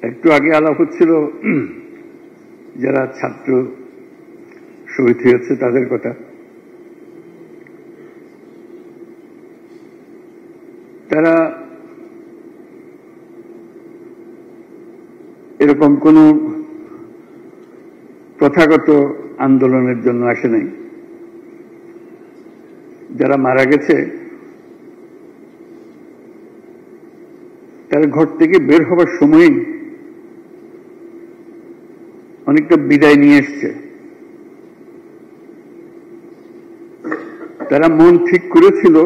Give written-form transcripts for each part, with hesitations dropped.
একটু আগে আলাপ হচ্ছিল যারা ছাত্র শহীদ হয়েছে তাদের কথা। তারা এরকম কোনো প্রথাগত আন্দোলনের জন্য আসে নাই। যারা মারা গেছে তারা ঘর থেকে বের হবার সময়ই অনেকটা বিদায় নিয়ে এসছে। তারা মন ঠিক করেছিল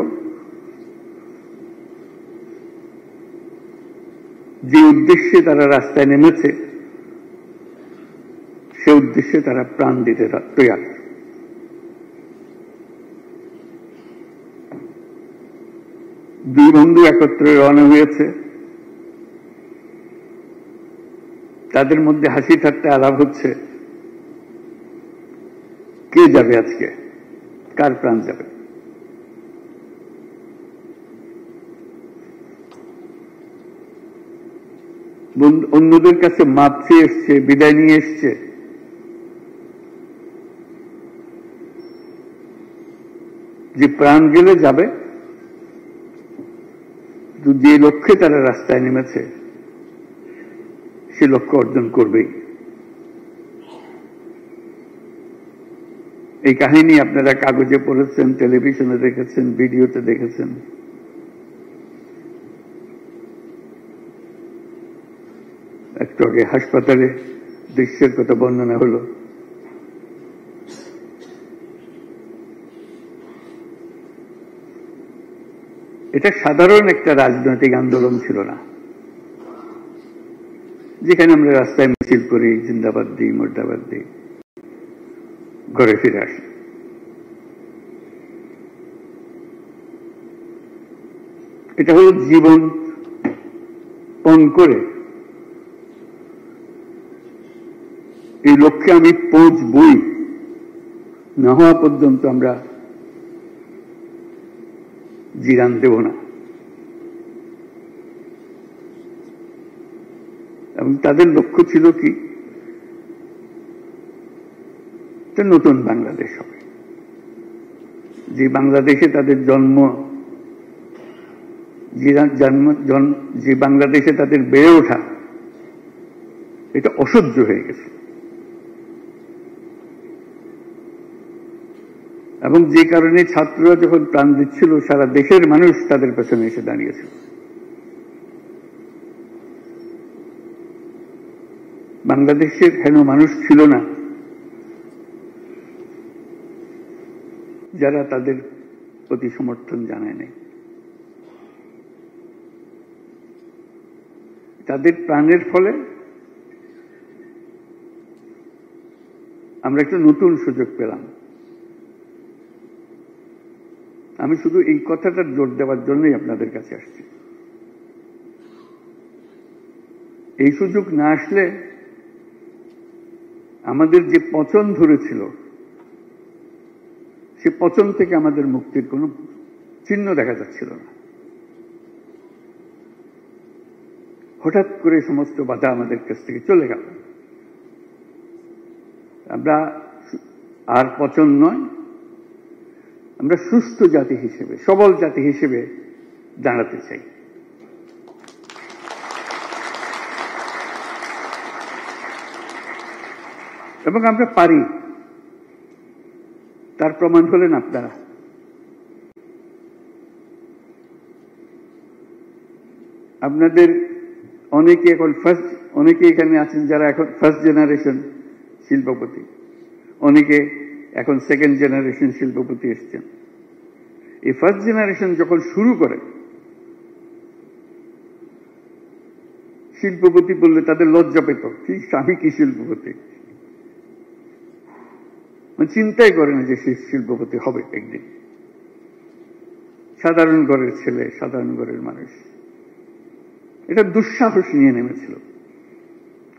যে উদ্দেশ্যে তারা রাস্তায় নেমেছে সে উদ্দেশ্যে তারা প্রাণ দিতে তৈরি। দুই বন্ধু একত্রে রওনা হয়েছে। তাদের মধ্যে হাসি ঠাট্টা আলাপ হচ্ছে, কে যাবে আজকে, কার প্রাণ যাবে। অন্যদের কাছে মাপ চেয়ে এসছে, বিদায় নিয়ে এসছে। যে প্রাণ গেলে যাবে, যে লক্ষ্যে তারা রাস্তায় নেমেছে সে লক্ষ্য অর্জন করবেই। এই কাহিনী আপনারা কাগজে পড়েছেন, টেলিভিশনে দেখেছেন, ভিডিওতে দেখেছেন। একটু আগে হাসপাতালে দৃশ্যের কথা বর্ণনা হলো। এটা সাধারণ একটা রাজনৈতিক আন্দোলন ছিল না, যেখানে আমরা রাস্তায় মিছিল করি, জিন্দাবাদ দিই, মুর্দাবাদ দিই, ঘরে ফিরে আসি। এটা হলো জীবন পণ করে এই লক্ষ্যে আমি পৌঁছবই না হওয়া পর্যন্ত আমরা জিরান দেব না। এবং তাদের লক্ষ্য ছিল কি, নতুন বাংলাদেশ হবে, যে বাংলাদেশে তাদের জন্ম, যে বাংলাদেশে তাদের বেড়ে ওঠা, এটা অসহ্য হয়ে গেছে। এবং যে কারণে ছাত্ররা যখন প্রাণ দিচ্ছিল, সারা দেশের মানুষ তাদের পেছনে এসে দাঁড়িয়েছিল। বাংলাদেশের হেন মানুষ ছিল না যারা তাদের প্রতি সমর্থন জানায় নাই। তাদের প্রাণের ফলে আমরা একটা নতুন সুযোগ পেলাম। আমি শুধু এই কথাটা জোর দেওয়ার জন্যই আপনাদের কাছে আসছি। এই সুযোগ না আসলে আমাদের যে পচন ধরেছিল, সে পচন থেকে আমাদের মুক্তির কোনো চিহ্ন দেখা যাচ্ছিল না। হঠাৎ করে সমস্ত বাধা আমাদের কাছ থেকে চলে গেল। আমরা আর পচন নয়, আমরা সুস্থ জাতি হিসেবে, সবল জাতি হিসেবে দাঁড়াতে চাই। এবং আমরা পারি, তার প্রমাণ হলেন আপনারা। আপনাদের অনেকে এখন অনেকে এখানে আছেন যারা এখন ফার্স্ট জেনারেশন শিল্পপতি, অনেকে এখন সেকেন্ড জেনারেশন শিল্পপতি এসছেন। এই ফার্স্ট জেনারেশন যখন শুরু করে, শিল্পপতি বললে তাদের লজ্জা পেত, আমি কি শিল্পপতি, চিন্তাই করে না যে সে শিল্পপতি হবে একদিন। সাধারণ ঘরের ছেলে, সাধারণ ঘরের মানুষ, এটা দুঃসাহস নিয়ে নেমেছিল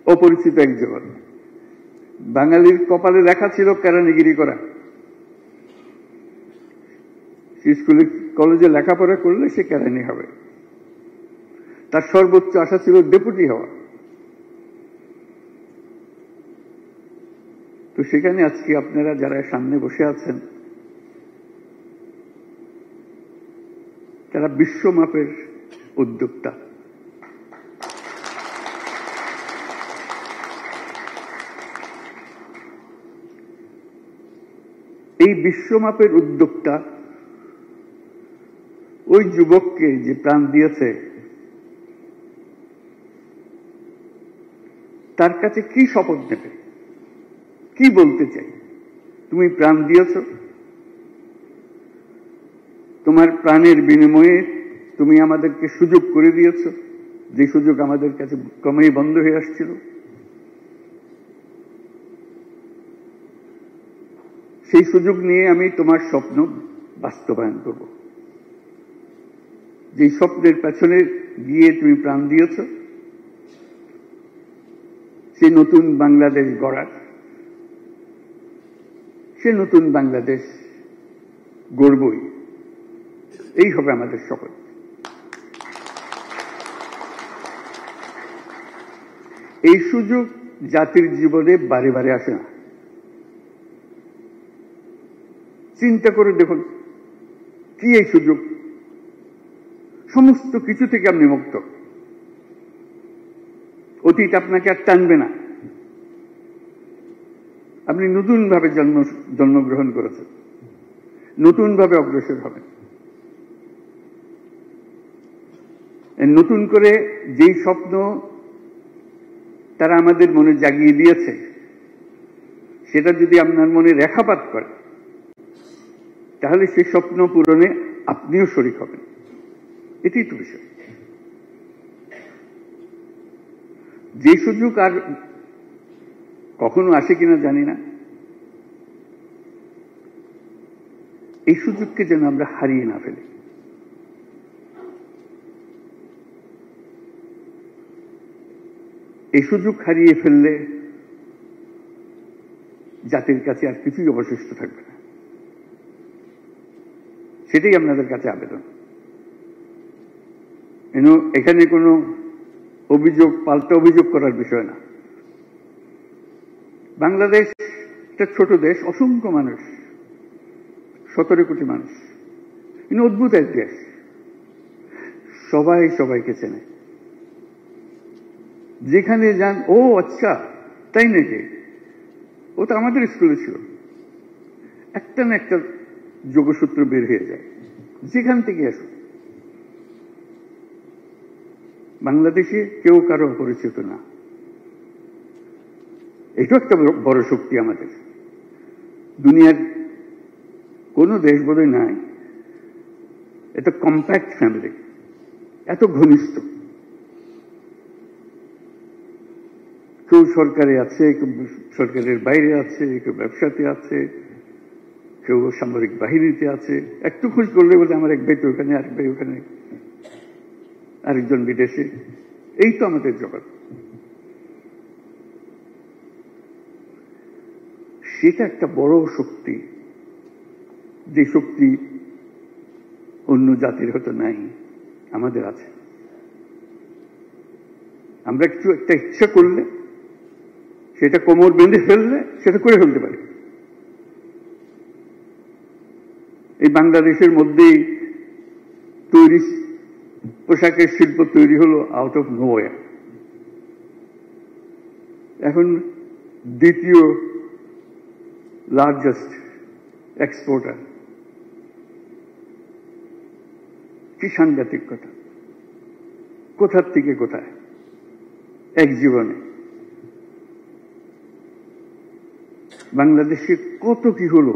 অপরিচিত এক জগৎ। বাঙালির কপালে লেখা ছিল কেরানিগিরি করা। স্কুলে কলেজে লেখাপড়া করলে সে কেরানি হবে। তার সর্বোচ্চ আশা ছিল ডেপুটি হওয়া। তো সেখানে আজকে আপনারা যারা সামনে বসে আছেন তারা বিশ্বমাপের উদ্যোক্তা। এই বিশ্বমাপের উদ্যোক্তা ওই যুবককে যে প্রাণ দিয়েছে তার কাছে কি শপথ নেবে, কি বলতে চাই? তুমি প্রাণ দিয়েছ, তোমার প্রাণের বিনিময়ে তুমি আমাদেরকে সুযোগ করে দিয়েছ, যে সুযোগ আমাদের কাছে ক্রমেই বন্ধ হয়ে আসছিল। সেই সুযোগ নিয়ে আমি তোমার স্বপ্ন বাস্তবায়ন করব। যে স্বপ্নের পেছনে গিয়ে তুমি প্রাণ দিয়েছ, সে নতুন বাংলাদেশ গড়ার, সে নতুন বাংলাদেশ গড়বই। এই হবে আমাদের শপথ। এই সুযোগ জাতির জীবনে বারে বারে আসে না। চিন্তা করে দেখুন, কি এই সুযোগ? সমস্ত কিছু থেকে আপনি মুক্ত। অতীত আপনাকে আর টানবে না। আপনি নতুনভাবে জন্মগ্রহণ করেছেন, নতুনভাবে অগ্রসর হবেন। নতুন করে যেই স্বপ্ন তারা আমাদের মনে জাগিয়ে দিয়েছে, সেটা যদি আপনার মনে রেখাপাত করে, তাহলে সেই স্বপ্ন পূরণে আপনিও শরীক হবেন। এটাই তো বিষয়। যে সুযোগ আর কখনো আসে কিনা জানি না, এই সুযোগকে যেন আমরা হারিয়ে না ফেলি। এই সুযোগ হারিয়ে ফেললে জাতির কাছে আর কিছুই অবশিষ্ট থাকবে না। সেটাই আপনাদের কাছে আবেদন। এখানে কোনো অভিযোগ, পাল্টা অভিযোগ করার বিষয় না। বাংলাদেশ একটা ছোট দেশ, অসংখ্য মানুষ, 17 কোটি মানুষ। অদ্ভুত এক দেশ, সবাই সবাইকে চেনে। যেখানে যান, ও আচ্ছা তাই নাকি, ও তো আমাদের স্কুলে ছিল, একটা না একটা যোগসূত্র বের হয়ে যায়। যেখান থেকে আসুন, বাংলাদেশে কেউ কারো অপরিচিত না। এটাও একটা বড় শক্তি আমাদের। দুনিয়ার কোন দেশ বোধহয় নাই এত কম্প্যাক্ট ফ্যামিলি, এত ঘনিষ্ঠ। কেউ সরকারে আছে, কেউ সরকারের বাইরে আছে, কেউ ব্যবসাতে আছে, কেউ সামরিক বাহিনীতে আছে। একটু খোঁজ করলে বলে আমার এক ভাই তো ওখানে, আরেক ভাই ওখানে, আরেকজন বিদেশে। এই তো আমাদের জগৎ। সেটা একটা বড় শক্তি, যে শক্তি অন্য জাতির হয়তো নাই, আমাদের আছে। আমরা কিছু একটা ইচ্ছা করলে, সেটা কোমর বেঁধে ফেললে সেটা করে ফেলতে পারি। এই বাংলাদেশের মধ্যেই তৈরি পোশাকের শিল্প তৈরি হলো আউট অফ নোওয়্যার। এখন দ্বিতীয় লার্জেস্ট এক্সপোর্টার। কি সাংঘাতিক কথা! কোথার থেকে কোথায় এক জীবনে। বাংলাদেশে কত কি হলো,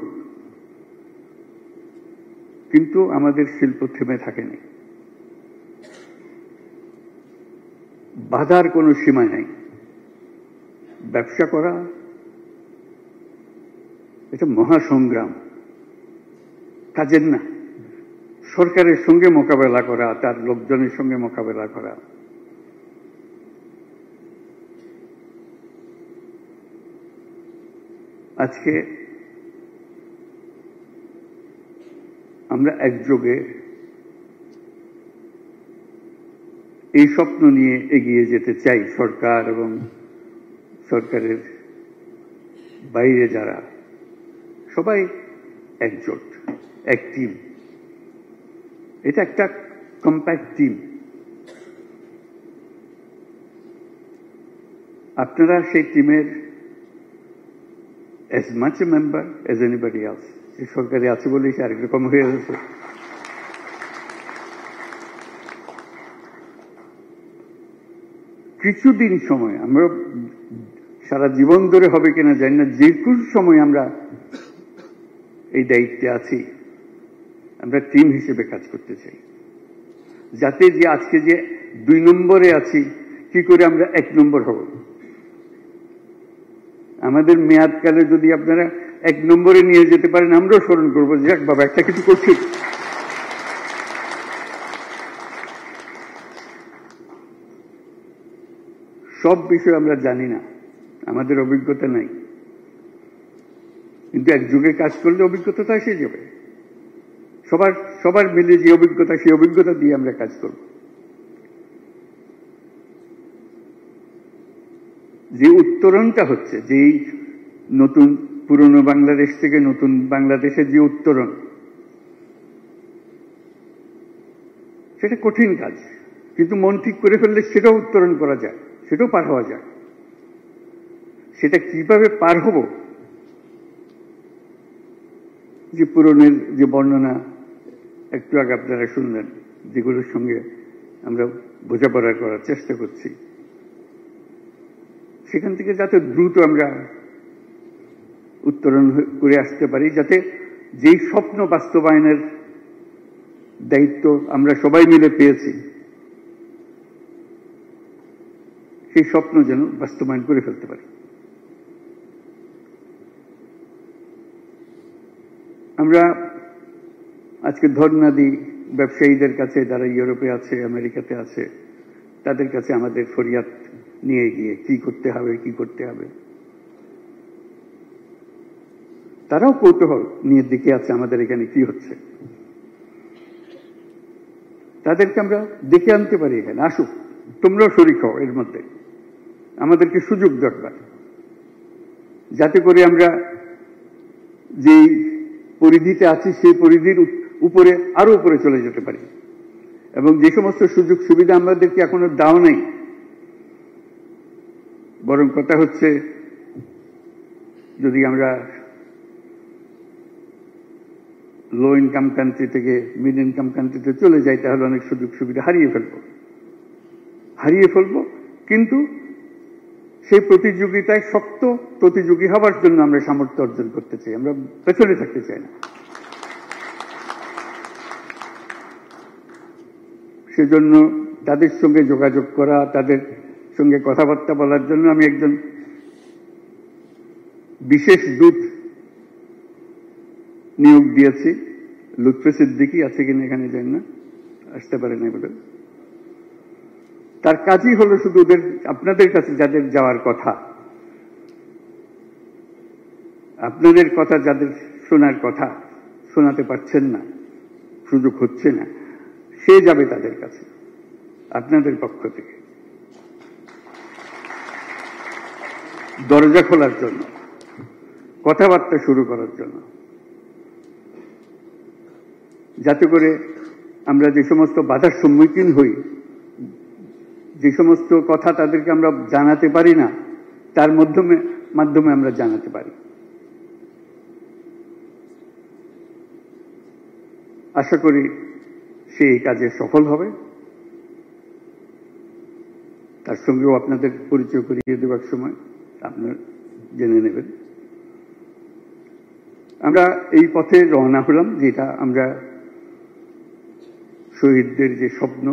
কিন্তু আমাদের শিল্প থেমে থাকেনি। বাধার কোনো সীমা নেই। ব্যবসা করা এটা মহাসংগ্রাম, কাজের না। সরকারের সঙ্গে মোকাবেলা করা, তার লোকজনের সঙ্গে মোকাবেলা করা। আজকে আমরা একযোগে এই স্বপ্ন নিয়ে এগিয়ে যেতে চাই। সরকার এবং সরকারের বাইরে যারা সবাই একজোট, এক টিম। এটা একটা কম্প্যাক্ট টিম। আপনারা সেই টিমের as much a member as anybody else. এই সরকারি আছে বলেই সে আরেক রকম হয়ে গেছে। কিছুদিন সময়, আমরা সারা জীবন ধরে হবে কিনা জানি না, যে কোন সময় আমরা এই দায়িত্বে আছি, আমরা টিম হিসেবে কাজ করতে চাই, যাতে যে আজকে যে 2 নম্বরে আছি, কি করে আমরা 1 নম্বর হব। আমাদের মেয়াদকালে যদি আপনারা 1 নম্বরে নিয়ে যেতে পারেন, আমরাও স্মরণ করবো, যাক বাবা একটা কিছু করছি। সব বিষয় আমরা জানি না, আমাদের অভিজ্ঞতা নাই, কিন্তু একযোগে কাজ করলে অভিজ্ঞতা এসে যাবে। সবার মিলে যে অভিজ্ঞতা, সেই অভিজ্ঞতা দিয়ে আমরা কাজ করব। যে উত্তরণটা হচ্ছে, যে নতুন পুরনো বাংলাদেশ থেকে নতুন বাংলাদেশের যে উত্তরণ, সেটা কঠিন কাজ, কিন্তু মন ঠিক করে ফেললে সেটাও উত্তরণ করা যায়, সেটাও পার হওয়া যায়। সেটা কিভাবে পার হব, যে পুরনের যে বর্ণনা একটু আগে আপনারা শুনলেন, যেগুলোর সঙ্গে আমরা বোঝাপড়া করার চেষ্টা করছি, সেখান থেকে যাতে দ্রুত আমরা উত্তরণ করে আসতে পারি, যাতে যেই স্বপ্ন বাস্তবায়নের দায়িত্ব আমরা সবাই মিলে পেয়েছি, সেই স্বপ্ন যেন বাস্তবায়ন করে ফেলতে পারি। আমরা আজকে ধর্ণা দিই ব্যবসায়ীদের কাছে, যারা ইউরোপে আছে, আমেরিকাতে আছে, তাদের কাছে আমাদের ফরিয়াদ নিয়ে গিয়ে কি করতে হবে, কি করতে হবে। তারাও কৌতূহল নিয়ে দেখে আছে আমাদের এখানে কি হচ্ছে। তাদেরকে আমরা দেখে আনতে পারি, এখানে আসুক, তোমরাও শরীক হও এর মধ্যে। আমাদেরকে সুযোগ দরকার, যাতে করে আমরা যেই পরিধিতে আছি সেই পরিধির উপরে, আরো উপরে চলে যেতে পারি। এবং যে সমস্ত সুযোগ সুবিধা আমাদেরকে এখনো দাও নেই, বরং কথা হচ্ছে যদি আমরা লো ইনকাম কান্ট্রি থেকে মিড ইনকাম কান্ট্রিতে চলে যাই, তাহলে অনেক সুযোগ সুবিধা হারিয়ে ফেলবো। কিন্তু সেই প্রতিযোগিতায় শক্ত প্রতিযোগী হবার জন্য আমরা সামর্থ্য অর্জন করতে চাই, আমরা পেছনে থাকতে চাই না। সেজন্য তাদের সঙ্গে যোগাযোগ করা, তাদের সঙ্গে কথাবার্তা বলার জন্য আমি একজন বিশেষ দূত নিয়োগ দিয়েছি। লুৎফে সিদ্দিকী আছে কিনা এখানে, জানি না, আসতে পারে না বলে। তার কাজই হলো শুধু ওদের, আপনাদের কাছে যাদের যাওয়ার কথা, আপনাদের কথা যাদের শোনার কথা, শোনাতে পারছেন না, সুযোগ হচ্ছে না, সে যাবে তাদের কাছে আপনাদের পক্ষ থেকে, দরজা খোলার জন্য, কথাবার্তা শুরু করার জন্য, যাতে করে আমরা যে সমস্ত বাধার সম্মুখীন হই, যে সমস্ত কথা তাদেরকে আমরা জানাতে পারি না, তার মাধ্যমে আমরা জানাতে পারি। আশা করি সে এই কাজে সফল হবে। তার সঙ্গেও আপনাদের পরিচয় করিয়ে দেওয়ার সময় আপনারা জেনে নেবেন। আমরা এই পথে রওনা হলাম, যেটা আমরা শহীদদের যে স্বপ্ন,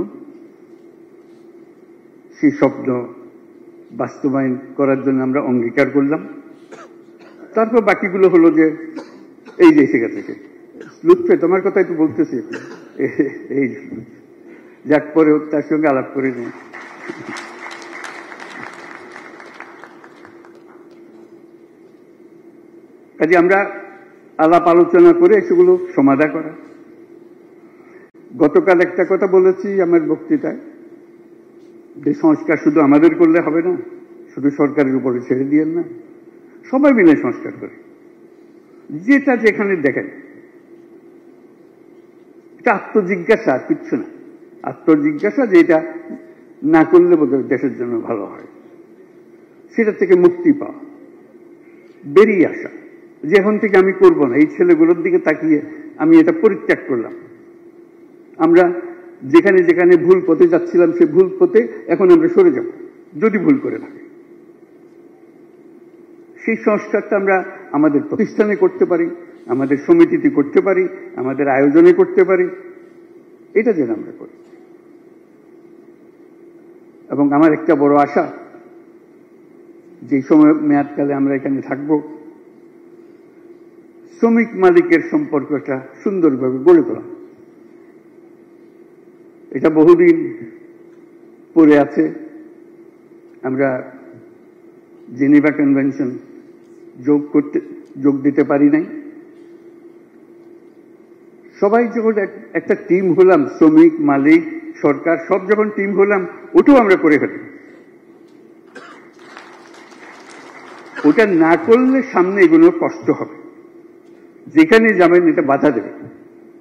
সেই স্বপ্ন বাস্তবায়ন করার জন্য আমরা অঙ্গীকার করলাম। তারপর বাকিগুলো হলো যে এই যে এসে গেছে, লুৎফে তোমার কথাই তো বলতেছি, এই যাক, পরে তার সঙ্গে আলাপ করে নেই। কাজে আমরা আলাপ আলোচনা করে সেগুলো সমাধা করা। গতকাল একটা কথা বলেছি আমার বক্তৃতায়, যে সংস্কার শুধু আমাদের করলে হবে না, শুধু সরকারের উপরে ছেড়ে দিয়েন না, সবাই মিলে সংস্কার করে, যেটা যেখানে দেখেন। এটা আত্মজিজ্ঞাসা, আর কিচ্ছু না। আত্মজিজ্ঞাসা যে এটা না করলে বোধহয় দেশের জন্য ভালো হয়, সেটা থেকে মুক্তি পাওয়া, বেরিয়ে আসা যে এখন থেকে আমি করব না। এই ছেলেগুলোর দিকে তাকিয়ে আমি এটা পরিত্যাগ করলাম। আমরা যেখানে যেখানে ভুল পথে যাচ্ছিলাম সে ভুল পথে এখন আমরা সরে যাব, যদি ভুল করে থাকি। সেই সংস্কারটা আমরা আমাদের প্রতিষ্ঠানে করতে পারি, আমাদের সমিতিতে করতে পারি, আমাদের আয়োজনে করতে পারি, এটা যেন আমরা করি। এবং আমার একটা বড় আশা, যে সময় মেয়াদকালে আমরা এখানে থাকব, শ্রমিক মালিকের সম্পর্কটা সুন্দরভাবে গড়ে তোলা। এটা বহুদিন পড়ে আছে। আমরা জেনেভা কনভেনশন যোগ দিতে পারি নাই। সবাই যখন একটা টিম হলাম, শ্রমিক মালিক সরকার সব যখন টিম হলাম, ওটাও আমরা করে ফেলি। ওটা না করলে সামনে এগুলো কষ্ট হবে, যেখানে যাবেন এটা বাধা দেবে।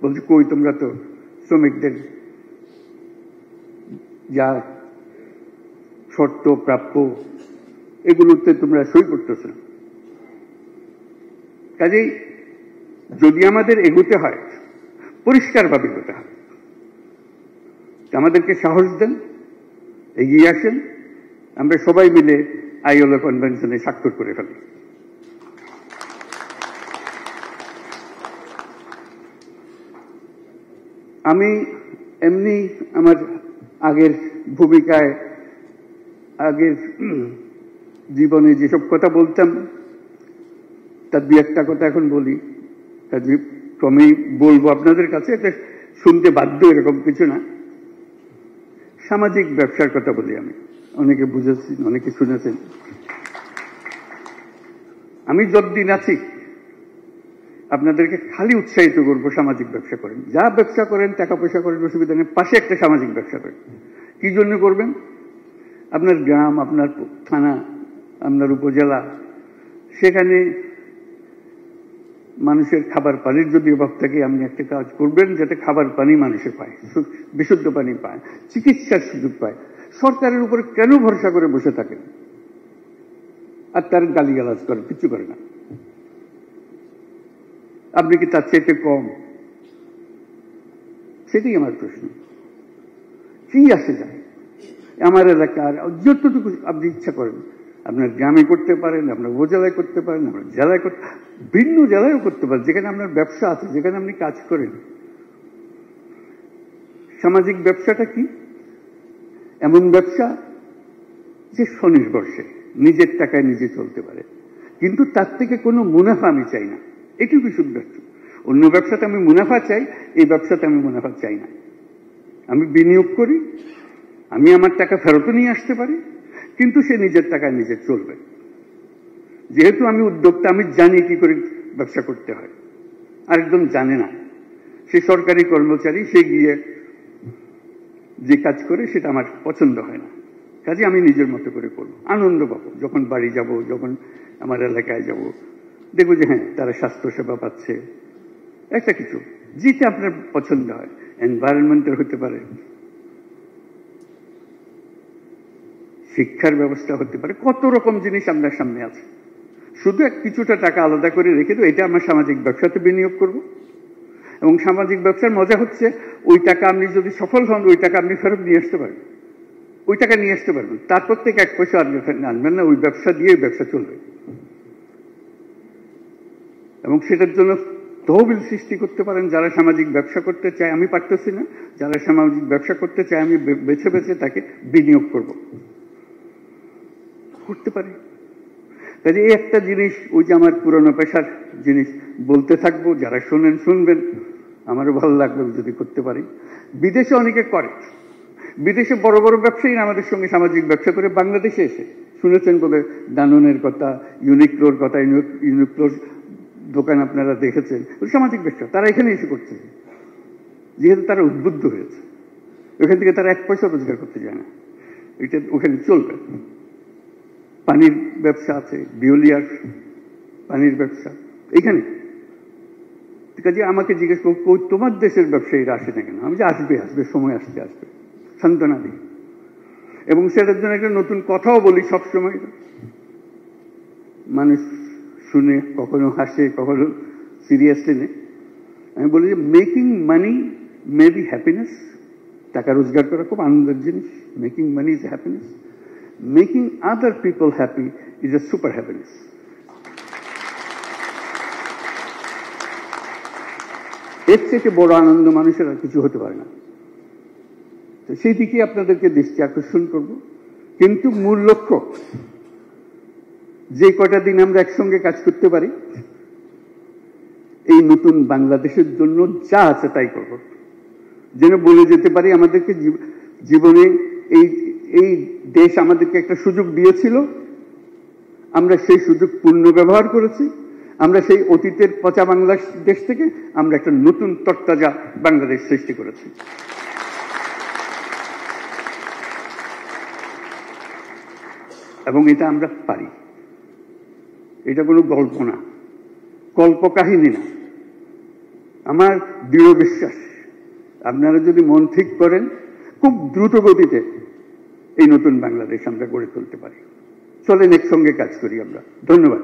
বলছে কই তোমরা তো শ্রমিকদের যা শর্ত প্রাপ্য এগুলোতে তোমরা সই করতেছ না। কাজেই যদি আমাদের এগোতে হয়, পরিষ্কারভাবে এগোতে হয়। আমাদেরকে সাহস দেন, এগিয়ে আসেন, আমরা সবাই মিলে আইএলও কনভেনশনে স্বাক্ষর করে ফেলি। আমি এমনি আমার আগের ভূমিকায়, আগের জীবনে যেসব কথা বলতাম তার দু একটা কথা এখন বলি, ক্রমেই বলবো আপনাদের কাছে। এটা শুনতে বাধ্য এরকম কিছু না। সামাজিক ব্যবসার কথা বলি আমি, অনেকে বুঝেছেন, অনেকে শুনেছেন। আমি যতদিন আছি আপনাদেরকে খালি উৎসাহিত করবো, সামাজিক ব্যবসা করেন। যা ব্যবসা করেন, টাকা পয়সা করেন, অসুবিধা নেই, পাশে একটা সামাজিক ব্যবসা করেন। কি জন্য করবেন? আপনার গ্রাম, আপনার থানা, আপনার উপজেলা, সেখানে মানুষের খাবার পানির যদি অভাব থাকে, আপনি একটা কাজ করবেন যাতে খাবার পানি মানুষে পায়, বিশুদ্ধ পানি পায়, চিকিৎসার সুযোগ পায়। সরকারের উপরে কেন ভরসা করে বসে থাকেন আর তার গালিগালাজ করে, কিছু করে না? আপনি কি তার চেয়ে কম? সেটাই আমার প্রশ্ন। কি আসে যায় আমার এলাকার যতটুকু আপনি ইচ্ছা করেন, আপনার গ্রামে করতে পারেন, আপনার উপজেলায় করতে পারেন, আপনার জেলায় করতে, ভিন্ন জেলায়ও করতে পারেন, যেখানে আপনার ব্যবসা আছে, যেখানে আপনি কাজ করেন। সামাজিক ব্যবসাটা কি? এমন ব্যবসা যে স্বনির্ভরশীল, নিজের টাকায় নিজে চলতে পারে, কিন্তু তার থেকে কোনো মুনাফা আমি চাই না। এটুকু শুধু ব্যবসা। অন্য ব্যবসাতে আমি মুনাফা চাই, এই ব্যবসাতে আমি মুনাফা চাই না। আমি বিনিয়োগ করি, আমি আমার টাকা ফেরতও নিয়ে আসতে পারি, কিন্তু সে নিজের টাকায় নিজে চলবে। যেহেতু আমি উদ্যোক্তা, আমি জানি কি করে ব্যবসা করতে হয়। আরেকদম জানে না, সে সরকারি কর্মচারী, সে গিয়ে যে কাজ করে সেটা আমার পছন্দ হয় না। কাজে আমি নিজের মতো করে করবো, আনন্দ পাবো। যখন বাড়ি যাব, যখন আমার এলাকায় যাব, দেখবো যে হ্যাঁ তারা স্বাস্থ্য সেবা পাচ্ছে, একটা কিছু যেটা আপনার পছন্দ হয়। এনভায়রনমেন্টের হতে পারে, শিক্ষার ব্যবস্থা হতে পারে, কত রকম জিনিস আপনার সামনে আছে। শুধু কিছুটা টাকা আলাদা করে রেখে দেবো, এটা আমার সামাজিক ব্যবসাতে বিনিয়োগ করব। এবং সামাজিক ব্যবসার মজা হচ্ছে, ওই টাকা আপনি যদি সফল হন, ওই টাকা আপনি ফেরত নিয়ে আসতে পারবেন, ওই টাকা নিয়ে আসতে পারবেন। তারপর থেকে এক পয়সা আনবেন না, ওই ব্যবসা দিয়ে ব্যবসা চলবে। এবং সেটার জন্য তহবিল সৃষ্টি করতে পারেন। যারা সামাজিক ব্যবসা করতে চায়, আমি পারতেছি না, যারা সামাজিক ব্যবসা করতে চায় আমি বেছে বেছে তাকে বিনিয়োগ করব, করতে পারি। কাজে এই একটা জিনিস, ওই যে আমার পুরনো পেশার জিনিস বলতে থাকবো, যারা শোনেন শুনবেন, আমারও ভালো লাগবে যদি করতে পারি। বিদেশে অনেকে করে, বিদেশে বড় বড় ব্যবসায়ী আমাদের সঙ্গে সামাজিক ব্যবসা করে বাংলাদেশে এসে, শুনেছেন বলে দাননের কথা, ইউনিক্লোর কথা, ইউনিক্লোর দোকান আপনারা দেখেছেন, সামাজিক ব্যবসা তারা এখানে এসে করছে, যেহেতু তারা উদ্বুদ্ধ হয়েছে। ওখান থেকে তারা এক পয়সা রোজগার করতে যায় না, এটা ওখানে চলবে। পানির ব্যবসা আছে, বিওলিয়ার পানির ব্যবসা এখানে। কাজে আমাকে জিজ্ঞেস করো তোমার দেশের ব্যবসায়ীরা আসে না কেন? আমি যে আসবে আসবে, সময় আসতে আসবে, সান্ত্বনা দিই। এবং সেটার জন্য একটা নতুন কথাও বলি সবসময়, মানুষ শুনে কখনো হাসে কখনো সিরিয়াসলি নেয়। আমি বলি যে making money may be happiness, টাকা রোজগার করা খুব আনন্দের জিনিস, making money is happiness, making other people happy is a super happiness. এর থেকে বড় আনন্দ মানুষের আর কিছু হতে পারে না। তো সেই দিকে আপনাদেরকে দৃষ্টি আকর্ষণ করব। কিন্তু মূল লক্ষ্য, যে কটা দিন আমরা একসঙ্গে কাজ করতে পারি, এই নতুন বাংলাদেশের জন্য যা আছে তাই করব, যেন বলে যেতে পারি আমাদেরকে জীবনে এই দেশ আমাদেরকে একটা সুযোগ দিয়েছিল, আমরা সেই সুযোগ পূর্ণ ব্যবহার করেছি। আমরা সেই অতীতের পচা বাংলাদেশ থেকে আমরা একটা নতুন তরতাজা বাংলাদেশ সৃষ্টি করেছি। এবং এটা আমরা পারি, এটা কোনো গল্প না, কল্পকাহিনী না। আমার দৃঢ় বিশ্বাস, আপনারা যদি মন ঠিক করেন, খুব দ্রুত গতিতে এই নতুন বাংলাদেশ আমরা গড়ে তুলতে পারি। চলেন একসঙ্গে কাজ করি আমরা। ধন্যবাদ।